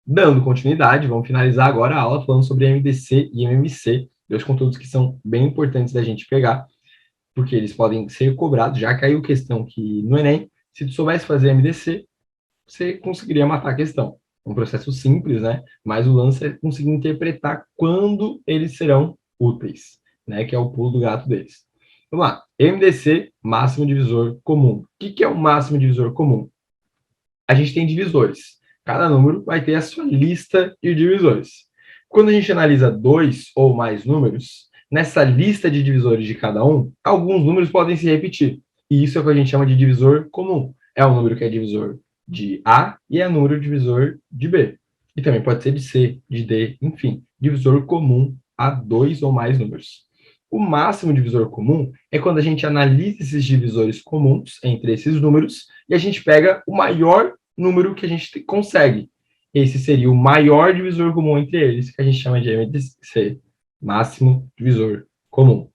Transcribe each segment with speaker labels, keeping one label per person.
Speaker 1: Dando continuidade, vamos finalizar agora a aula falando sobre MDC e MMC, dois conteúdos que são bem importantes da gente pegar, porque eles podem ser cobrados. Já caiu questão que no Enem, se tu soubesse fazer MDC, você conseguiria matar a questão. É um processo simples, né? Mas o lance é conseguir interpretar quando eles serão úteis, né? Que é o pulo do gato deles. Vamos lá. MDC, máximo divisor comum. O que é o máximo divisor comum? A gente tem divisores. Cada número vai ter a sua lista de divisores. Quando a gente analisa dois ou mais números, nessa lista de divisores de cada um, alguns números podem se repetir. E isso é o que a gente chama de divisor comum. É um número que é divisor de A e é um número divisor de B. E também pode ser de C, de D, enfim, divisor comum a dois ou mais números. O máximo divisor comum é quando a gente analisa esses divisores comuns entre esses números e a gente pega o maior número que a gente consegue. Esse seria o maior divisor comum entre eles, que a gente chama de MDC, máximo divisor comum.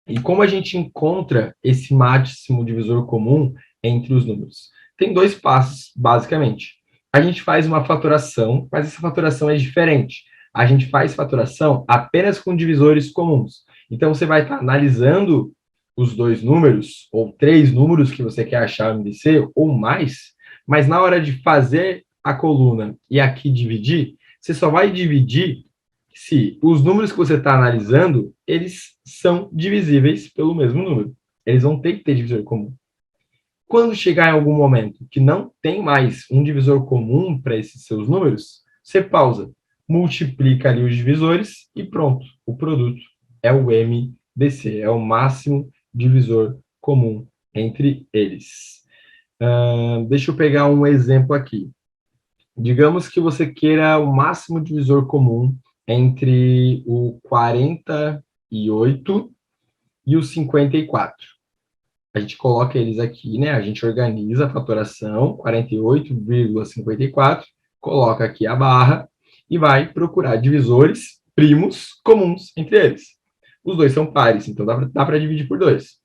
Speaker 1: E como a gente encontra esse máximo divisor comum entre os números? Tem dois passos, basicamente. A gente faz uma fatoração, mas essa fatoração é diferente. A gente faz fatoração apenas com divisores comuns. Então, você vai estar analisando os dois números, ou três números que você quer achar no MDC, ou mais, mas na hora de fazer a coluna e aqui dividir, você só vai dividir se os números que você está analisando, eles são divisíveis pelo mesmo número. Eles vão ter que ter divisor comum. Quando chegar em algum momento que não tem mais um divisor comum para esses seus números, você pausa, multiplica ali os divisores e pronto. O produto é o MDC, é o máximo divisor comum entre eles. Deixa eu pegar um exemplo aqui. Digamos que você queira o máximo divisor comum entre o 48 e o 54. A gente coloca eles aqui, né? A gente organiza a fatoração, 48,54, coloca aqui a barra e vai procurar divisores primos comuns entre eles. Os dois são pares, então dá para dividir por 2.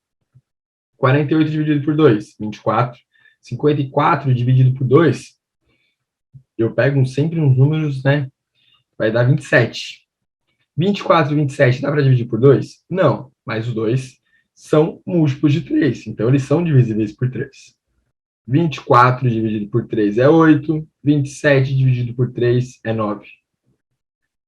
Speaker 1: 48 dividido por 2, 24. 54 dividido por 2, eu pego sempre uns números, né? Vai dar 27. 24 e 27 dá para dividir por 2? Não, mas os dois são múltiplos de 3, então eles são divisíveis por 3. 24 dividido por 3 é 8, 27 dividido por 3 é 9.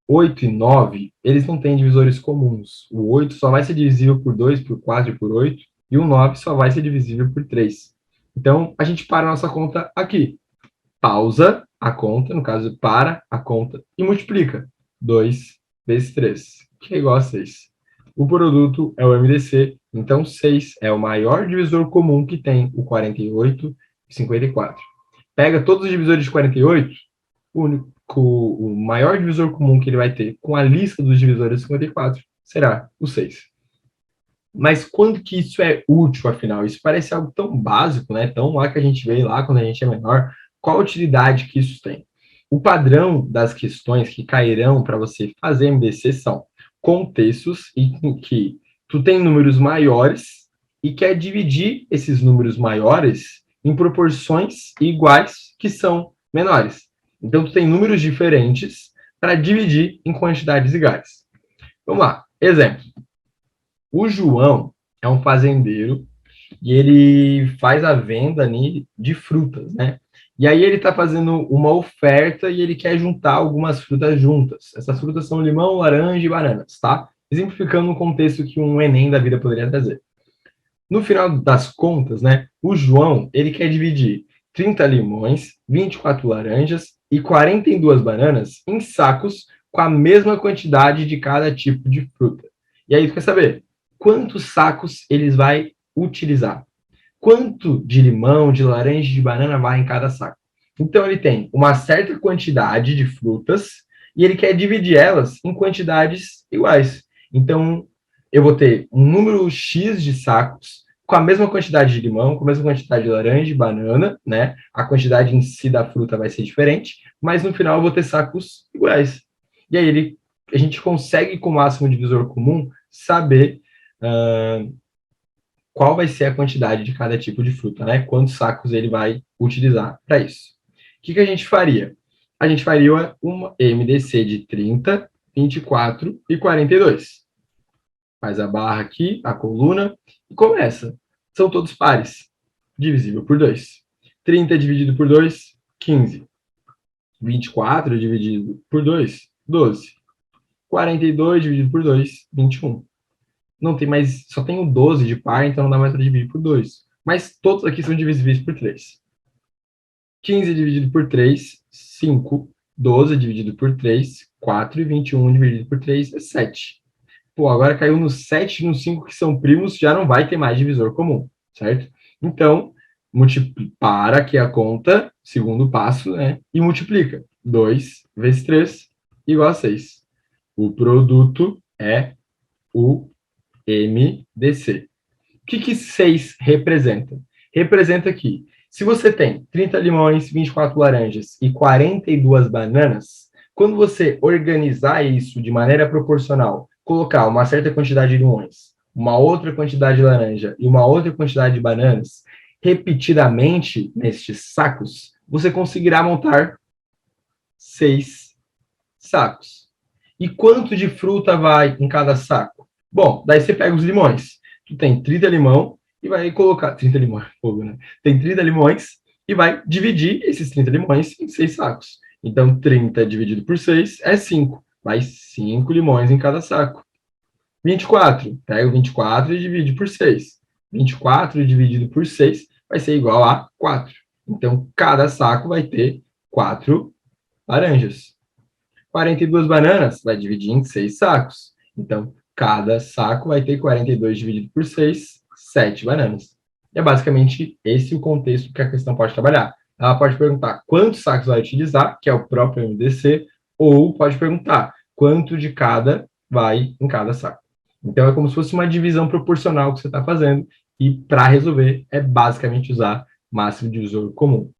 Speaker 1: 8 e 9, eles não têm divisores comuns. O 8 só vai ser divisível por 2, por 4 e por 8, e o 9 só vai ser divisível por 3. Então, a gente para a nossa conta aqui. Pausa a conta, no caso, para a conta, e multiplica. 2 vezes 3, que é igual a 6. O produto é o MDC, então 6 é o maior divisor comum que tem o 48 e 54. Pega todos os divisores de 48, o maior divisor comum que ele vai ter com a lista dos divisores de 54 será o 6. Mas quando que isso é útil, afinal? Isso parece algo tão básico, né? Tão lá que a gente vê lá quando a gente é menor. Qual a utilidade que isso tem? O padrão das questões que cairão para você fazer MDC são contextos em que tu tem números maiores e quer dividir esses números maiores em proporções iguais que são menores. Então, tu tem números diferentes para dividir em quantidades iguais. Vamos lá. Exemplo. O João é um fazendeiro e ele faz a venda de frutas, né? E aí ele está fazendo uma oferta e ele quer juntar algumas frutas juntas. Essas frutas são limão, laranja e bananas, tá? Exemplificando um contexto que um Enem da vida poderia trazer. No final das contas, né, o João, ele quer dividir 30 limões, 24 laranjas e 42 bananas em sacos com a mesma quantidade de cada tipo de fruta. E aí, tu quer saber quantos sacos eles vai utilizar? Quanto de limão, de laranja e de banana vai em cada saco? Então, ele tem uma certa quantidade de frutas e ele quer dividir elas em quantidades iguais. Então, eu vou ter um número X de sacos com a mesma quantidade de limão, com a mesma quantidade de laranja e banana, né? A quantidade em si da fruta vai ser diferente, mas no final eu vou ter sacos iguais. E aí a gente consegue, com o máximo divisor comum, saber qual vai ser a quantidade de cada tipo de fruta, né? Quantos sacos ele vai utilizar para isso. O que a gente faria? a gente faria uma MDC de 30, 24 e 42. Faz a barra aqui, a coluna, e começa. São todos pares, divisível por 2. 30 dividido por 2, 15. 24 dividido por 2, 12. 42 dividido por 2, 21. Não tem mais, só tem o 12 de par, então não dá mais para dividir por 2. Mas todos aqui são divisíveis por 3. 15 dividido por 3, 5. 12 dividido por 3, 4. E 21 dividido por 3 é 7. Pô, agora caiu no 7 e no 5, que são primos, já não vai ter mais divisor comum, certo? Então, para aqui a conta, segundo passo, né? E multiplica. 2 vezes 3 igual a 6. O produto é o MDC. O que 6 representa? Representa que, se você tem 30 limões, 24 laranjas e 42 bananas, quando você organizar isso de maneira proporcional, colocar uma certa quantidade de limões, uma outra quantidade de laranja e uma outra quantidade de bananas, repetidamente nestes sacos, você conseguirá montar 6 sacos. E quanto de fruta vai em cada saco? Bom, daí você pega os limões. Tu tem 30 limão e vai colocar... 30 limões, fogo, né? Tem 30 limões e vai dividir esses 30 limões em 6 sacos. Então, 30 dividido por 6 é 5. Vai 5 limões em cada saco. 24. Pega o 24 e divide por 6. 24 dividido por 6 vai ser igual a 4. Então, cada saco vai ter 4 laranjas. 42 bananas vai dividir em 6 sacos. Então, cada saco vai ter 42 dividido por 6, 7 bananas. E é basicamente esse o contexto que a questão pode trabalhar. Ela pode perguntar quantos sacos vai utilizar, que é o próprio MDC, ou pode perguntar quanto de cada vai em cada saco. Então, é como se fosse uma divisão proporcional que você está fazendo, e para resolver, é basicamente usar máximo divisor comum.